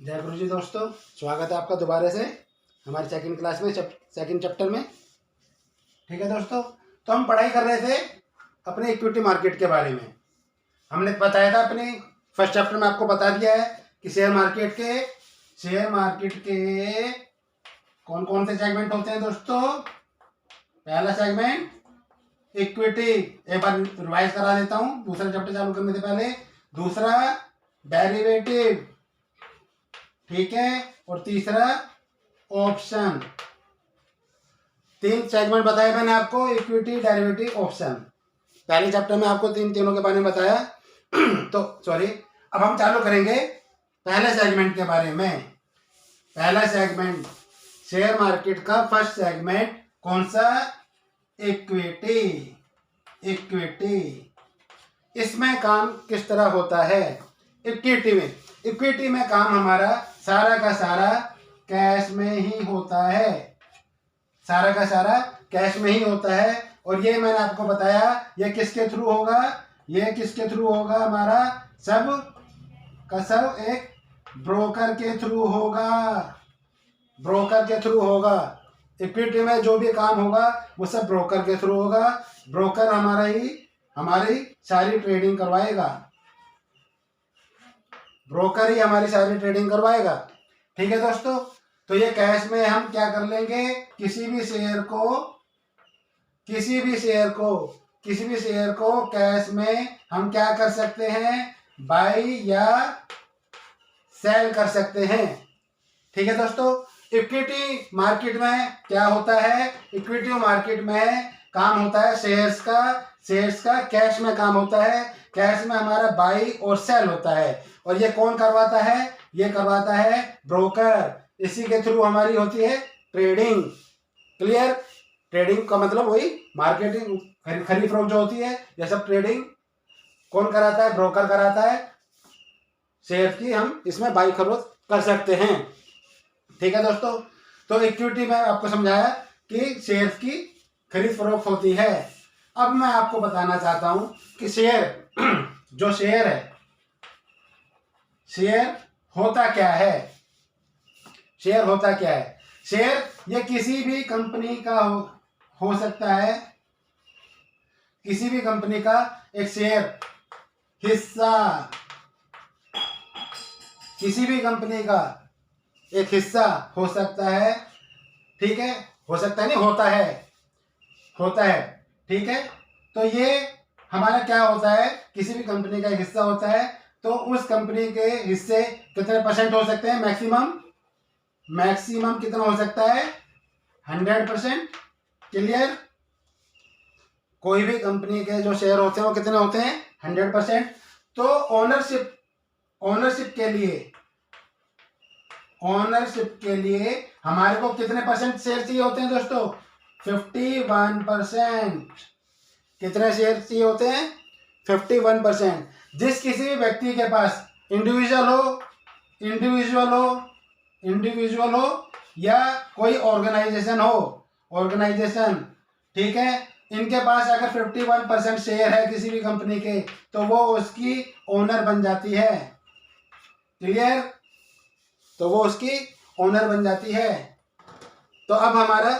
जय गुरु जी दोस्तों, स्वागत है आपका दोबारा से हमारी सेकंड क्लास में, सेकंड चैप्टर में। ठीक है दोस्तों, तो हम पढ़ाई कर रहे थे अपने इक्विटी मार्केट के बारे में। हमने बताया था अपने फर्स्ट चैप्टर में, आपको बता दिया है कि शेयर मार्केट के कौन कौन से सेगमेंट होते हैं दोस्तों। पहला सेगमेंट इक्विटी, एक बार रिवाइज करा देता हूँ दूसरा चैप्टर चालू करने से पहले। दूसरा डेरिवेटिव, ठीक है, और तीसरा ऑप्शन। 3 सेगमेंट बताए मैंने आपको, इक्विटी, डेरिवेटिव, ऑप्शन। पहले चैप्टर में आपको तीनों के बारे में बताया। तो सॉरी, अब हम चालू करेंगे पहले सेगमेंट के बारे में। पहला सेगमेंट शेयर मार्केट का फर्स्ट सेगमेंट कौन सा? इक्विटी। इसमें काम किस तरह होता है? इक्विटी में काम हमारा सारा का सारा कैश में ही होता है। सारा का सारा कैश में ही होता है। और ये मैंने आपको बताया, ये किसके थ्रू होगा? ये किसके थ्रू होगा? हमारा सब का सब एक ब्रोकर के थ्रू होगा। ब्रोकर के थ्रू होगा। इक्विटी में जो भी काम होगा वो सब ब्रोकर के थ्रू होगा। ब्रोकर हमारी सारी ट्रेडिंग करवाएगा। ब्रोकर ही हमारी सारी ट्रेडिंग करवाएगा। ठीक है दोस्तों, तो ये कैश में हम क्या कर लेंगे? किसी भी शेयर को कैश में हम क्या कर सकते हैं? बाई या सेल कर सकते हैं। ठीक है दोस्तों, इक्विटी मार्केट में क्या होता है? इक्विटी मार्केट में काम होता है शेयर्स का कैश में काम होता है। कैश में हमारा बाई और सेल होता है। और ये कौन करवाता है? ये करवाता है ब्रोकर। इसी के थ्रू हमारी होती है ट्रेडिंग। क्लियर? ट्रेडिंग का मतलब वही मार्केटिंग, खरीद फरोख्त जो होती है, ये सब ट्रेडिंग कौन कराता है? ब्रोकर कराता है। शेयर की हम इसमें बाई खरीद कर सकते हैं। ठीक है दोस्तों, तो इक्विटी में आपको समझाया कि शेयर की खरीद फरोख्त होती है। अब मैं आपको बताना चाहता हूं कि शेयर होता क्या है? शेयर ये किसी भी कंपनी का हो सकता है। किसी भी कंपनी का एक शेयर, हिस्सा, किसी भी कंपनी का एक हिस्सा हो सकता है। ठीक है, हो सकता है नहीं, होता है। ठीक है, तो ये हमारा क्या होता है? किसी भी कंपनी का एक हिस्सा होता है। तो उस कंपनी के हिस्से कितने % हो सकते हैं? मैक्सिमम कितना हो सकता है? 100%। क्लियर? कोई भी कंपनी के जो शेयर होते हैं वो कितने होते हैं? 100%। तो ओनरशिप के लिए हमारे को कितने % शेयर चाहिए होते हैं दोस्तों? 51%। कितने शेयर चाहिए होते हैं? 51%। जिस किसी भी व्यक्ति के पास इंडिविजुअल हो या कोई ऑर्गेनाइजेशन, ठीक है, इनके पास अगर 51% शेयर है किसी भी कंपनी के, तो वो उसकी ओनर बन जाती है। क्लियर? तो वो उसकी ओनर बन जाती है। तो अब हमारा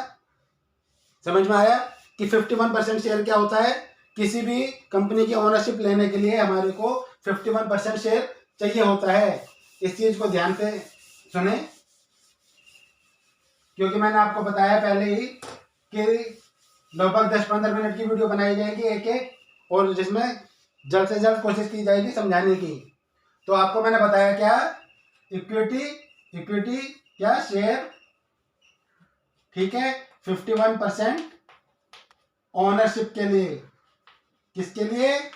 समझ में आया कि 51% शेयर क्या होता है। किसी भी कंपनी की ओनरशिप लेने के लिए हमारे को 51% शेयर चाहिए होता है। इस चीज को ध्यान से सुने, क्योंकि मैंने आपको बताया पहले ही कि लगभग 10-15 मिनट की वीडियो बनाई जाएगी एक, और जिसमें जल्द से जल्द कोशिश की जाएगी समझाने की। तो आपको मैंने बताया क्या? इक्विटी क्या? शेयर। ठीक है, 51% ओनरशिप के लिए। किसके लिए?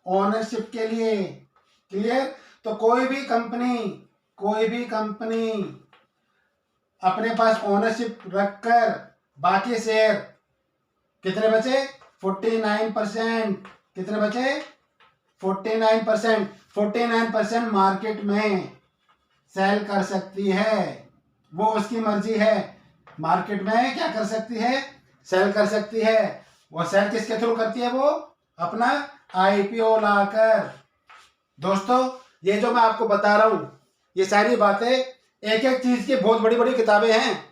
ओनरशिप के लिए। क्लियर? तो कोई भी कंपनी अपने पास ओनरशिप रखकर बाकी शेयर कितने बचे? 49%। कितने बचे? 49% मार्केट में सेल कर सकती है। वो उसकी मर्जी है। मार्केट में क्या कर सकती है? सेल कर सकती है। वो सेल किसके थ्रू करती है? वो अपना IPO लाकर। दोस्तों, ये जो मैं आपको बता रहा हूं, ये सारी बातें एक एक चीज़ की बहुत बड़ी बड़ी किताबें हैं।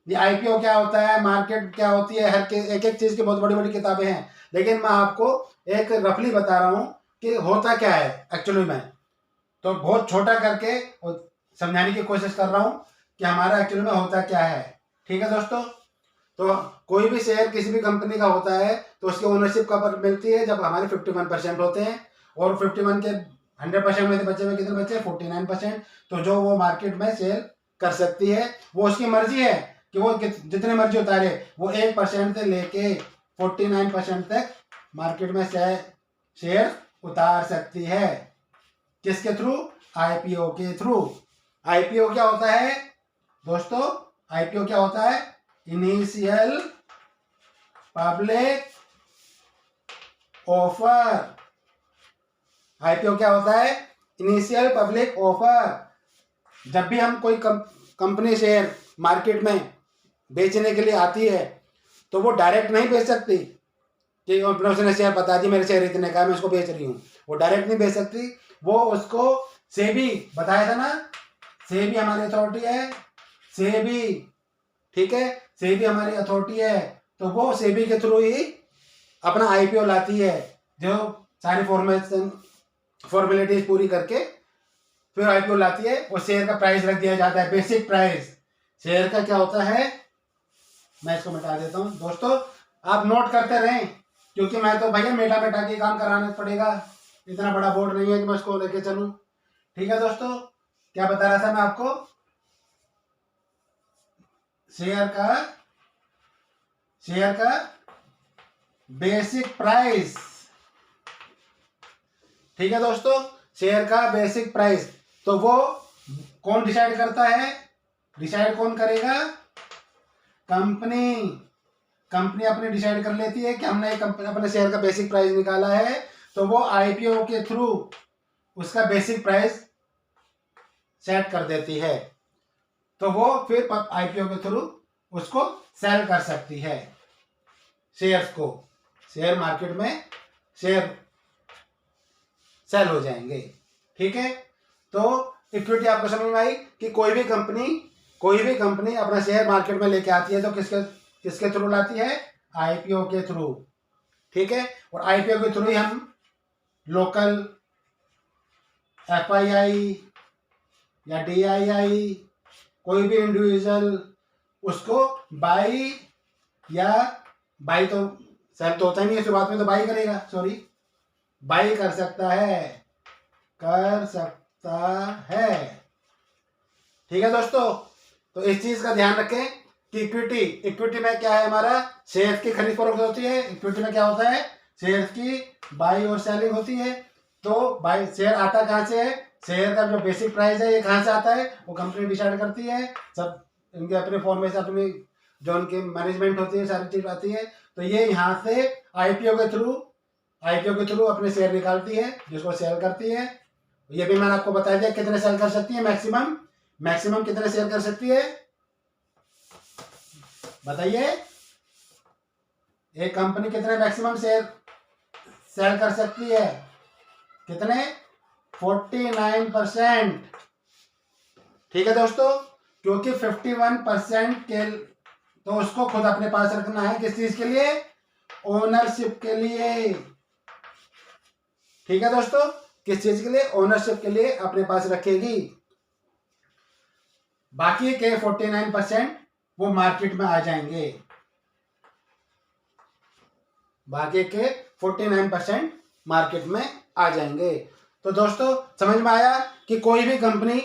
ये आईपीओ क्या होता है, मार्केट क्या होती है, हर के एक एक चीज़ की बहुत बड़ी बड़ी किताबें हैं। लेकिन मैं आपको एक रफली बता रहा हूँ कि होता क्या है एक्चुअली में। तो बहुत छोटा करके और समझाने की कोशिश कर रहा हूँ कि हमारा एक्चुअली में होता क्या है। ठीक है दोस्तों। तो कोई भी शेयर किसी भी कंपनी का होता है तो उसकी ओनरशिप कब मिलती है, जब हमारे 51% होते हैं। और 51 के 100% में से बचे हुए कितने बचे, 49%। तो जो वो मार्केट में सेल कर सकती है, वो उसकी मर्जी है कि वो जितने मर्जी उतारे। वो 1% से लेके 49% तक मार्केट में शेयर उतार सकती है। किसके थ्रू? आईपीओ के थ्रू। आईपीओ क्या होता है दोस्तों? आईपीओ क्या होता है? Initial public offer. आईपीओ क्या होता है? Initial public offer. जब भी हम कोई कंपनी शेयर मार्केट में बेचने के लिए आती है तो वो डायरेक्ट नहीं बेच सकती कि उसने शेयर बता दी मेरे शेयर इतने का है मैं इसको बेच रही हूँ। वो डायरेक्ट नहीं बेच सकती। वो उसको सेबी बताया था ना, सेबी हमारी अथॉरिटी है। सेबी, ठीक है, सेबी हमारी अथॉरिटी है। तो वो सेबी के थ्रू ही अपना आईपीओ लाती है, जो सारी फॉर्मेलिटीज पूरी करके फिर आईपीओ लाती है। और शेयर का प्राइस रख दिया जाता है, बेसिक प्राइस। शेयर का क्या होता है, मैं इसको मिटा देता हूँ दोस्तों, आप नोट करते रहें, क्योंकि मैं तो भैया मेटा के काम कराना पड़ेगा। इतना बड़ा बोर्ड नहीं है कि मैं उसको लेके चलूँ। ठीक है दोस्तों, क्या बता रहा था मैं आपको? शेयर का बेसिक प्राइस। ठीक है दोस्तों, शेयर का बेसिक प्राइस। तो वो कौन डिसाइड करता है? डिसाइड कौन करेगा? कंपनी अपनी डिसाइड कर लेती है कि हमने एक अपने शेयर का बेसिक प्राइस निकाला है, तो वो आईपीओ के थ्रू उसका बेसिक प्राइस सेट कर देती है। तो वो फिर आईपीओ के थ्रू उसको सेल कर सकती है शेयर्स को। शेयर मार्केट में शेयर सेल हो जाएंगे। ठीक है, तो इक्विटी आपको समझ में आई कि कोई भी कंपनी अपना शेयर मार्केट में लेके आती है तो किसके थ्रू लाती है? आईपीओ के थ्रू। ठीक है, और आईपीओ के थ्रू ही हम लोकल एफआईआई या डीआईआई, कोई भी इंडिविजुअल उसको बाई तो सेल तो होता ही नहीं है शुरुआत में, तो बाई करेगा, सॉरी, बाई कर सकता है। ठीक है दोस्तों, तो इस चीज का ध्यान रखें कि इक्विटी में क्या है, हमारा शेयर की खरीद फरोख्त होती है। इक्विटी में क्या होता है? शेयर की बाई और सेलिंग होती है। तो बाई शेयर आता कहाँ से है? शेयर का जो बेसिक प्राइस है ये कहाँ से आता है? वो कंपनी डिसाइड करती है। सब इनके अपने फॉर्म में से अपनी जो उनकी मैनेजमेंट होती है सारी चीज आती है। तो ये यहाँ से आईपीओ के थ्रू अपने शेयर निकालती है, जिसको सेल करती है। ये भी मैंने आपको बता दिया कितने सेल कर सकती है, मैक्सिमम कितने शेयर कर सकती है, बताइए। एक कंपनी कितने मैक्सिमम शेयर सेल कर सकती है? कितने? 49%। ठीक है दोस्तों, क्योंकि 51% के तो उसको खुद अपने पास रखना है। किस चीज के लिए? ओनरशिप के लिए। ठीक है दोस्तों, किस चीज के लिए? ओनरशिप के लिए अपने पास रखेगी। बाकी के 49% वो मार्केट में आ जाएंगे। बाकी के 49% मार्केट में आ जाएंगे। तो दोस्तों समझ में आया कि कोई भी कंपनी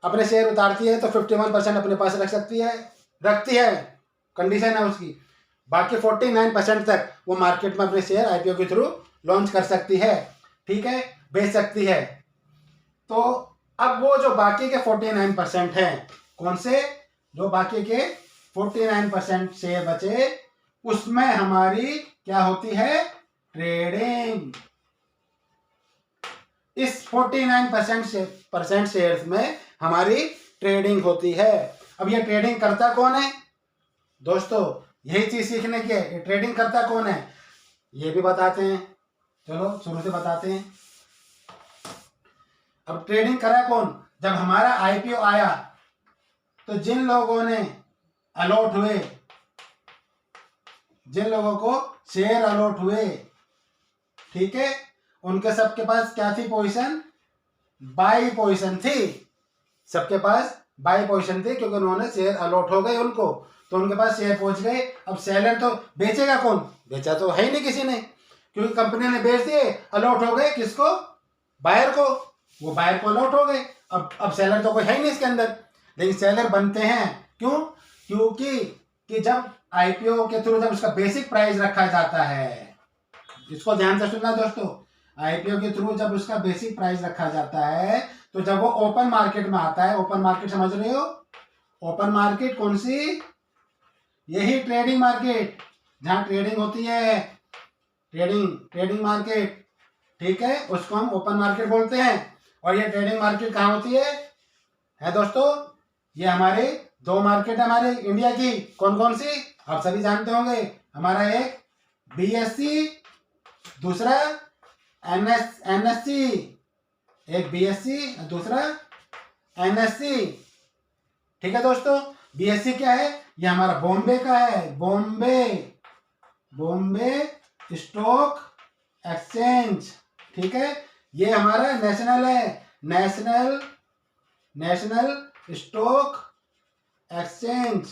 अपने शेयर उतारती है तो 51% अपने पास रखती है, कंडीशन है उसकी। बाकी 49% तक वो मार्केट में अपने शेयर आईपीओ के थ्रू लॉन्च कर सकती है। ठीक है, बेच सकती है। तो अब वो जो बाकी के 49% हैं, कौन से? जो बाकी के 49% शेयर बचे, उसमें हमारी क्या होती है? ट्रेडिंग। इस 49% शेयर्स में हमारी ट्रेडिंग होती है। अब ये ट्रेडिंग करता कौन है दोस्तों? यही चीज सीखने की है, ये ट्रेडिंग करता कौन है ये भी बताते हैं। चलो शुरू से बताते हैं। अब ट्रेडिंग करा कौन? जब हमारा आईपीओ आया तो जिन लोगों ने अलॉट हुए, जिन लोगों को शेयर अलॉट हुए, ठीक है, उनके सबके पास क्या थी पोजीशन? बाई पोजीशन थी। सबके पास बाई पोजीशन थी क्योंकि उन्होंने शेयर अलॉट हो गए उनको, तो उनके पास शेयर पहुंच गए। अब सेलर तो बेचेगा कौन? बेचा तो है ही नहीं किसी ने, क्योंकि कंपनी ने बेच दिए, अलॉट हो गए किसको? बायर को। वो बायर को अलॉट हो गए। अब सेलर तो कोई है ही नहीं इसके अंदर। लेकिन सेलर बनते हैं क्यों? क्योंकि जब आईपीओ के थ्रू जब उसका बेसिक प्राइस रखा जाता है, इसको ध्यान से सुनना दोस्तों, आईपीओ के थ्रू जब उसका बेसिक प्राइस रखा जाता है तो जब वो ओपन मार्केट में आता है, ओपन मार्केट समझ रहे हो? ओपन मार्केट कौन सी? यही ट्रेडिंग मार्केट, जहां ट्रेडिंग होती है, ट्रेडिंग मार्केट, ठीक है, उसको हम ओपन मार्केट बोलते हैं। और ये ट्रेडिंग मार्केट कहाँ होती है दोस्तों? ये हमारे दो मार्केट है हमारे इंडिया की। कौन कौन सी? आप सभी जानते होंगे। हमारा एक बीएससी, दूसरा एनएससी, एक बीएससी दूसरा एनएससी, ठीक है दोस्तों। बीएससी क्या है? ये हमारा बॉम्बे का है, बॉम्बे स्टॉक एक्सचेंज, ठीक है। ये हमारा नेशनल है, नेशनल स्टॉक एक्सचेंज,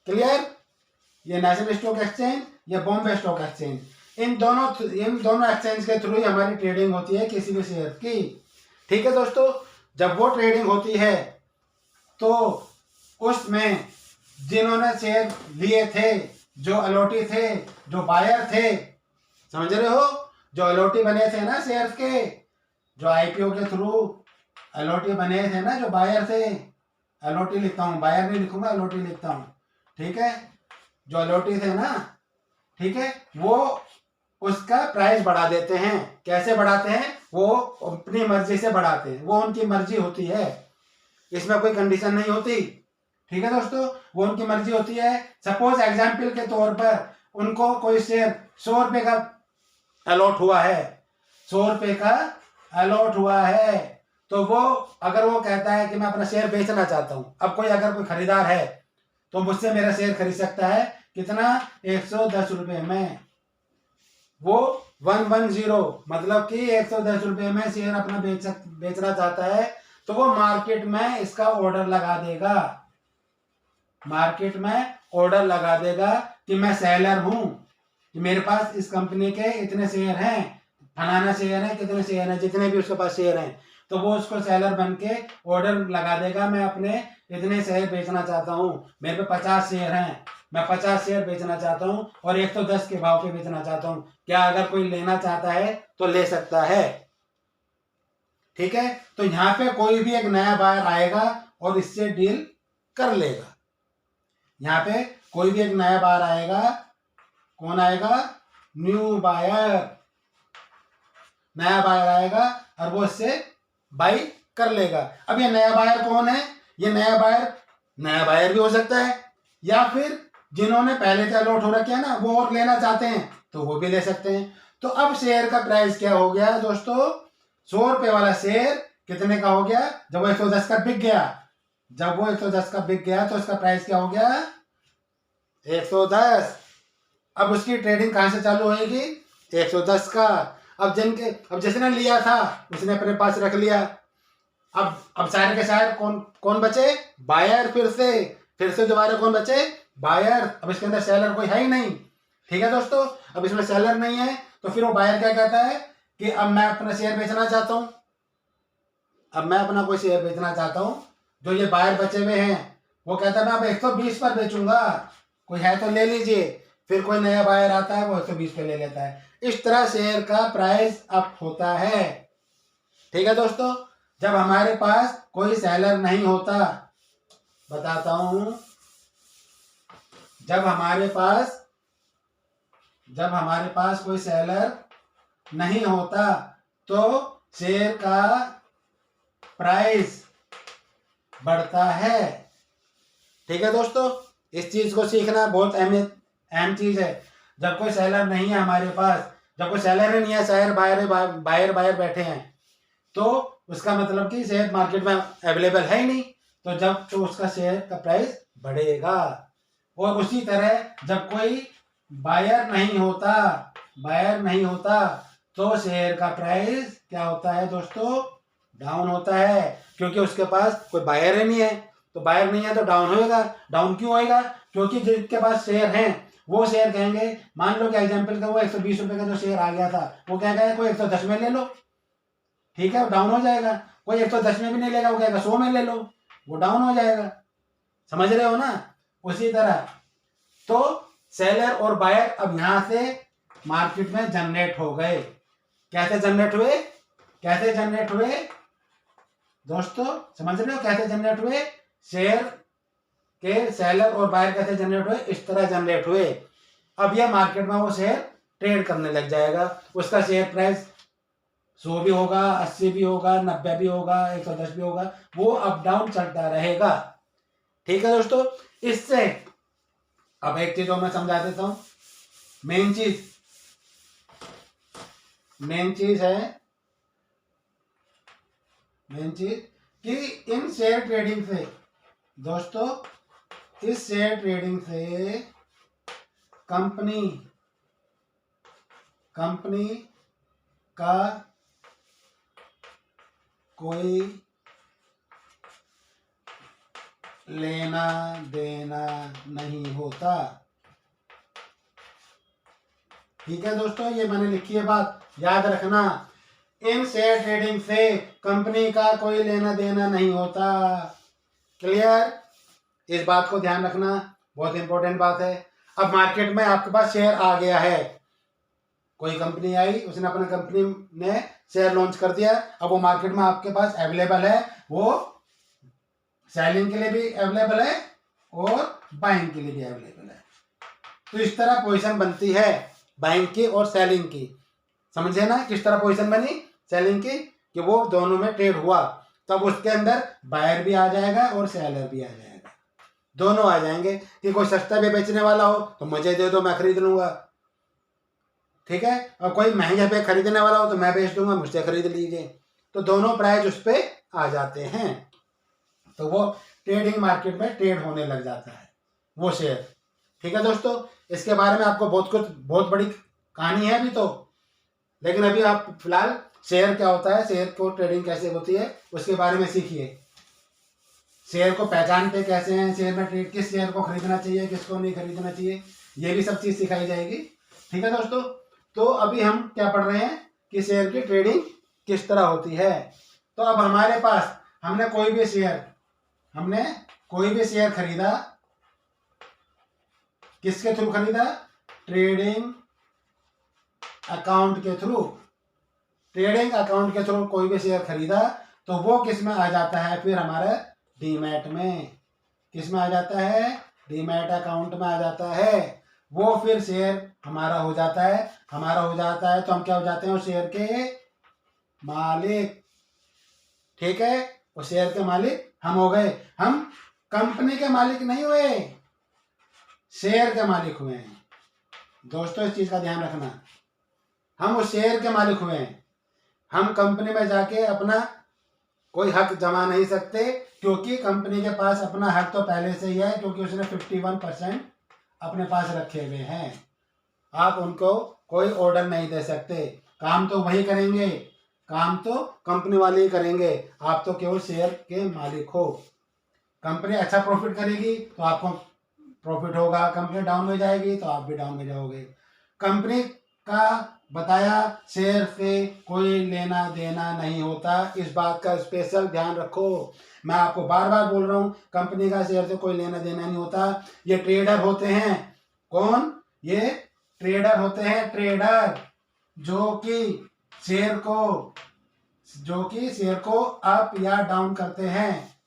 क्लियर? ये नेशनल स्टॉक एक्सचेंज, ये बॉम्बे स्टॉक एक्सचेंज, इन दोनों एक्सचेंज के थ्रू ही हमारी ट्रेडिंग होती है किसी भी शेयर की, ठीक है दोस्तों। जब वो ट्रेडिंग होती है तो उसमें जिन्होंने शेयर लिए थे, जो अलॉटी थे, जो बायर थे, समझ रहे हो, जो अलॉटी बने थे ना शेयर के, जो आईपीओ के थ्रू अलॉटी बने थे ना, जो बायर थे, अलॉटी लिखता हूँ, बायर नहीं लिखूंगा, अलॉटी लिखता हूँ, ठीक है, जो अलॉटी थे ना, ठीक है, वो उसका प्राइस बढ़ा देते हैं। कैसे बढ़ाते हैं? वो अपनी मर्जी से बढ़ाते हैं, वो उनकी मर्जी होती है, इसमें कोई कंडीशन नहीं होती, ठीक है दोस्तों, वो उनकी मर्जी होती है। सपोज एग्जाम्पल के तौर पर उनको कोई शेयर 100 रुपए का अलॉट हुआ है, 100 रुपए का अलॉट हुआ है, तो वो अगर वो कहता है कि मैं अपना शेयर बेचना चाहता हूं, अब अगर कोई खरीदार है तो मुझसे मेरा शेयर खरीद सकता है, कितना? 110 रुपए में। वो 110 मतलब कि 110 रुपए में शेयर अपना बेचना चाहता है, तो वो मार्केट में इसका ऑर्डर लगा देगा, मार्केट में ऑर्डर लगा देगा कि मैं सेलर हूं, कि मेरे पास इस कंपनी के इतने शेयर हैं, फलाना शेयर है, कितने शेयर हैं, जितने भी उसके पास शेयर हैं, तो वो उसको सेलर बन के ऑर्डर लगा देगा, मैं अपने इतने शेयर बेचना चाहता हूं, मेरे पे 50 शेयर हैं, मैं 50 शेयर बेचना चाहता हूं और 110 के भाव पे बेचना चाहता हूं, क्या अगर कोई लेना चाहता है तो ले सकता है, ठीक है। तो यहाँ पे कोई भी एक नया बायर आएगा और इससे डील कर लेगा। यहाँ पे कोई भी एक नया बायर आएगा, कौन आएगा? न्यू बायर, नया बायर आएगा और वो इससे बाई कर लेगा। अब ये नया बायर कौन है? ये नया बायर भी हो सकता है, या फिर जिन्होंने पहले से अलॉट हो रखे हैं ना, वो और लेना चाहते हैं तो वो भी ले सकते हैं। तो अब शेयर का प्राइस क्या हो गया दोस्तों? 100 रुपए वाला शेयर कितने का हो गया? जब वो 110 का बिक गया, जब वो 110 का बिक गया तो उसका प्राइस क्या हो गया? 110। अब उसकी ट्रेडिंग कहां से चालू होगी? 110 का। अब जिसने लिया था उसने अपने पास रख लिया। अब सारे के सारे कौन बचे? बायर। फिर से दोबारा कौन बचे? बायर। अब इसके अंदर सेलर कोई है ही नहीं, ठीक है दोस्तों। अब इसमें सेलर नहीं है तो फिर वो बायर क्या कहता है कि अब मैं अपना शेयर बेचना चाहता हूं, अब मैं अपना कोई शेयर बेचना चाहता हूं। जो ये बायर बचे हुए हैं वो कहता है मैं अब 120 पर बेचूंगा, कोई है तो ले लीजिए। फिर कोई नया बायर आता है, वो 120 पे ले लेता है। इस तरह शेयर का प्राइस अप होता है, ठीक है दोस्तों। जब हमारे पास कोई सेलर नहीं होता, बताता हूं, जब हमारे पास कोई सेलर नहीं होता तो शेयर का प्राइस बढ़ता है, ठीक है दोस्तों। इस चीज को सीखना बहुत अहम चीज है। जब कोई सेलर नहीं है हमारे पास, जब कोई सेलर ही नहीं है, बायर बैठे हैं, तो उसका मतलब कि शेयर मार्केट में अवेलेबल है ही नहीं, तो जब तो उसका शेयर का प्राइस बढ़ेगा। और उसी तरह जब कोई बायर नहीं होता तो शेयर का प्राइस क्या होता है दोस्तों, डाउन होता है, क्योंकि उसके पास कोई बायर ही नहीं है। तो बायर नहीं है तो डाउन होएगा। डाउन क्यों होएगा, क्योंकि जिनके पास शेयर हैं वो शेयर कहेंगे, मान लो कि एग्जांपल का वो 120 रुपए का जो शेयर आ गया था, वो क्या कहेगा कोई 110 में ले लो, ठीक है, डाउन हो जाएगा। कोई 110 में भी नहीं लेगा, वो कहेगा 100 में ले लो, वो डाउन हो जाएगा। समझ रहे हो ना। उसी तरह तो सेलर और बायर अब यहां से मार्केट में जनरेट हो गए। कैसे जनरेट हुए दोस्तों, समझ रहे हो कैसे जनरेट हुए, शेयर के सेलर और बायर कैसे जनरेट हुए, इस तरह जनरेट हुए। अब यह मार्केट में वो शेयर ट्रेड करने लग जाएगा। उसका शेयर प्राइस 100 भी होगा, 80 भी होगा, 90 भी होगा, 110 भी होगा, वो अप डाउन चलता रहेगा। ठीक है दोस्तों। इससे अब एक चीज और मैं समझा देता हूं। मेन चीज कि इन शेयर ट्रेडिंग से दोस्तों, इस शेयर ट्रेडिंग से कंपनी का कोई लेना देना नहीं होता। ठीक है दोस्तों, ये मैंने लिखी है बात, याद रखना। इन शेयर ट्रेडिंग से कंपनी का कोई लेना देना नहीं होता। क्लियर, इस बात को ध्यान रखना, बहुत इंपॉर्टेंट बात है। अब मार्केट में आपके पास शेयर आ गया है, कोई कंपनी आई, उसने अपने कंपनी ने शेयर लॉन्च कर दिया, अब वो मार्केट में आपके पास अवेलेबल है, वो सेलिंग के लिए भी अवेलेबल है और बाइंग के लिए भी अवेलेबल है। तो इस तरह पोजीशन बनती है बाइंग की और सेलिंग की। समझे ना किस तरह पोजीशन बनी सेलिंग की, कि वो दोनों में ट्रेड हुआ, तब उसके अंदर बायर भी आ जाएगा और सेलर भी आ जाएगा, दोनों आ जाएंगे। कि कोई सस्ता भी बेचने वाला हो तो मुझे दे दो, मैं खरीद लूंगा, ठीक है, और कोई महंगे पे खरीदने वाला हो तो मैं बेच दूंगा, मुझसे खरीद लीजिए। तो दोनों प्राइस उस पर आ जाते हैं, तो वो ट्रेडिंग मार्केट में ट्रेड होने लग जाता है वो शेयर। ठीक है दोस्तों, इसके बारे में आपको बहुत बड़ी कहानी है अभी तो, लेकिन अभी आप फिलहाल शेयर क्या होता है, शेयर को ट्रेडिंग कैसे होती है उसके बारे में सीखिए। शेयर को पहचानते कैसे हैं, शेयर में ट्रेड, किस शेयर को खरीदना चाहिए, किसको नहीं खरीदना चाहिए, ये भी सब चीज सिखाई जाएगी। ठीक है दोस्तों, तो अभी हम क्या पढ़ रहे हैं कि शेयर की ट्रेडिंग किस तरह होती है। तो अब हमारे पास हमने कोई भी शेयर खरीदा, किसके थ्रू खरीदा, ट्रेडिंग अकाउंट के थ्रू। ट्रेडिंग अकाउंट के थ्रू कोई भी शेयर खरीदा तो वो किस में आ जाता है, फिर हमारे डीमैट में। किस में आ जाता है, डीमैट अकाउंट में आ जाता है। वो फिर शेयर हमारा हो जाता है, तो हम क्या हो जाते हैं, उस शेयर के मालिक। ठीक है, उस शेयर के मालिक हम हो गए। हम कंपनी के मालिक नहीं हुए, शेयर के मालिक हुए हैं दोस्तों, इस चीज का ध्यान रखना। हम उस शेयर के मालिक हुए हैं, हम कंपनी में जाके अपना कोई हक जमा नहीं सकते, क्योंकि कंपनी के पास अपना हक तो पहले से ही है, क्योंकि उसने 51% अपने पास रखे हुए हैं। आप उनको कोई ऑर्डर नहीं दे सकते, काम तो वही करेंगे, काम तो कंपनी वाले ही करेंगे, आप तो केवल शेयर के मालिक हो। कंपनी अच्छा प्रॉफिट करेगी तो आपको प्रॉफिट होगा, कंपनी डाउन में जाएगी तो आप भी डाउन में जाओगे। कंपनी का बताया शेयर से कोई लेना देना नहीं होता, इस बात का स्पेशल ध्यान रखो। मैं आपको बार बार बोल रहा हूँ, कंपनी का शेयर से कोई लेना देना नहीं होता। ये ट्रेडर होते हैं, कौन, ये ट्रेडर होते हैं, ट्रेडर जो कि शेयर को अप या डाउन करते हैं।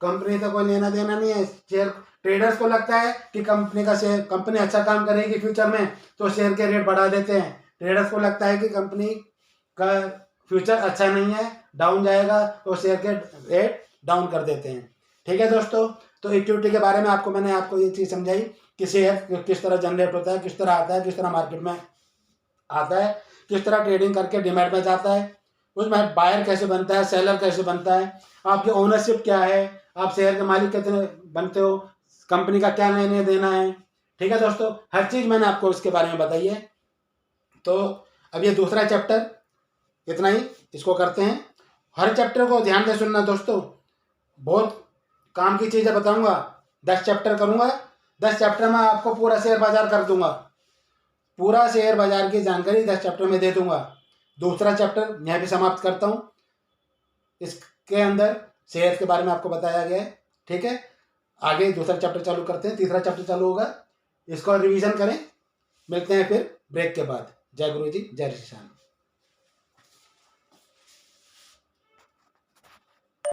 कंपनी से कोई लेना देना नहीं है। शेयर ट्रेडर्स को लगता है कि कंपनी अच्छा काम करेगी फ्यूचर में, तो शेयर के रेट बढ़ा देते हैं। ट्रेडर्स को लगता है कि कंपनी का फ्यूचर अच्छा नहीं है, डाउन जाएगा, तो शेयर के रेट डाउन कर देते हैं। ठीक है दोस्तों, तो इक्विटी के बारे में मैंने आपको ये चीज़ समझाई कि शेयर किस तरह जनरेट होता है, किस तरह आता है, किस तरह मार्केट में आता है, किस तरह ट्रेडिंग करके डीमैट में जाता है। उसमें बायर कैसे बनता है, सेलर कैसे बनता है, आपकी ओनरशिप क्या है, आप शेयर के मालिक कितने बनते हो, कंपनी का क्या निर्णय देना है। ठीक है दोस्तों, हर चीज़ मैंने आपको इसके बारे में बताई है। तो अब ये दूसरा चैप्टर इतना ही, इसको करते हैं। हर चैप्टर को ध्यान से सुनना दोस्तों, बहुत काम की चीज़ें बताऊंगा। 10 चैप्टर करूंगा, 10 चैप्टर में आपको पूरा शेयर बाजार कर दूंगा, पूरा शेयर बाजार की जानकारी 10 चैप्टर में दे दूंगा। दूसरा चैप्टर यहाँ भी समाप्त करता हूँ, इसके अंदर शेयर के बारे में आपको बताया गया है। ठीक है, आगे दूसरा चैप्टर चालू करते हैं, तीसरा चैप्टर चालू होगा, इसको रिवीजन करें। मिलते हैं फिर ब्रेक के बाद। जय गुरु जी, जय श्री श्याम।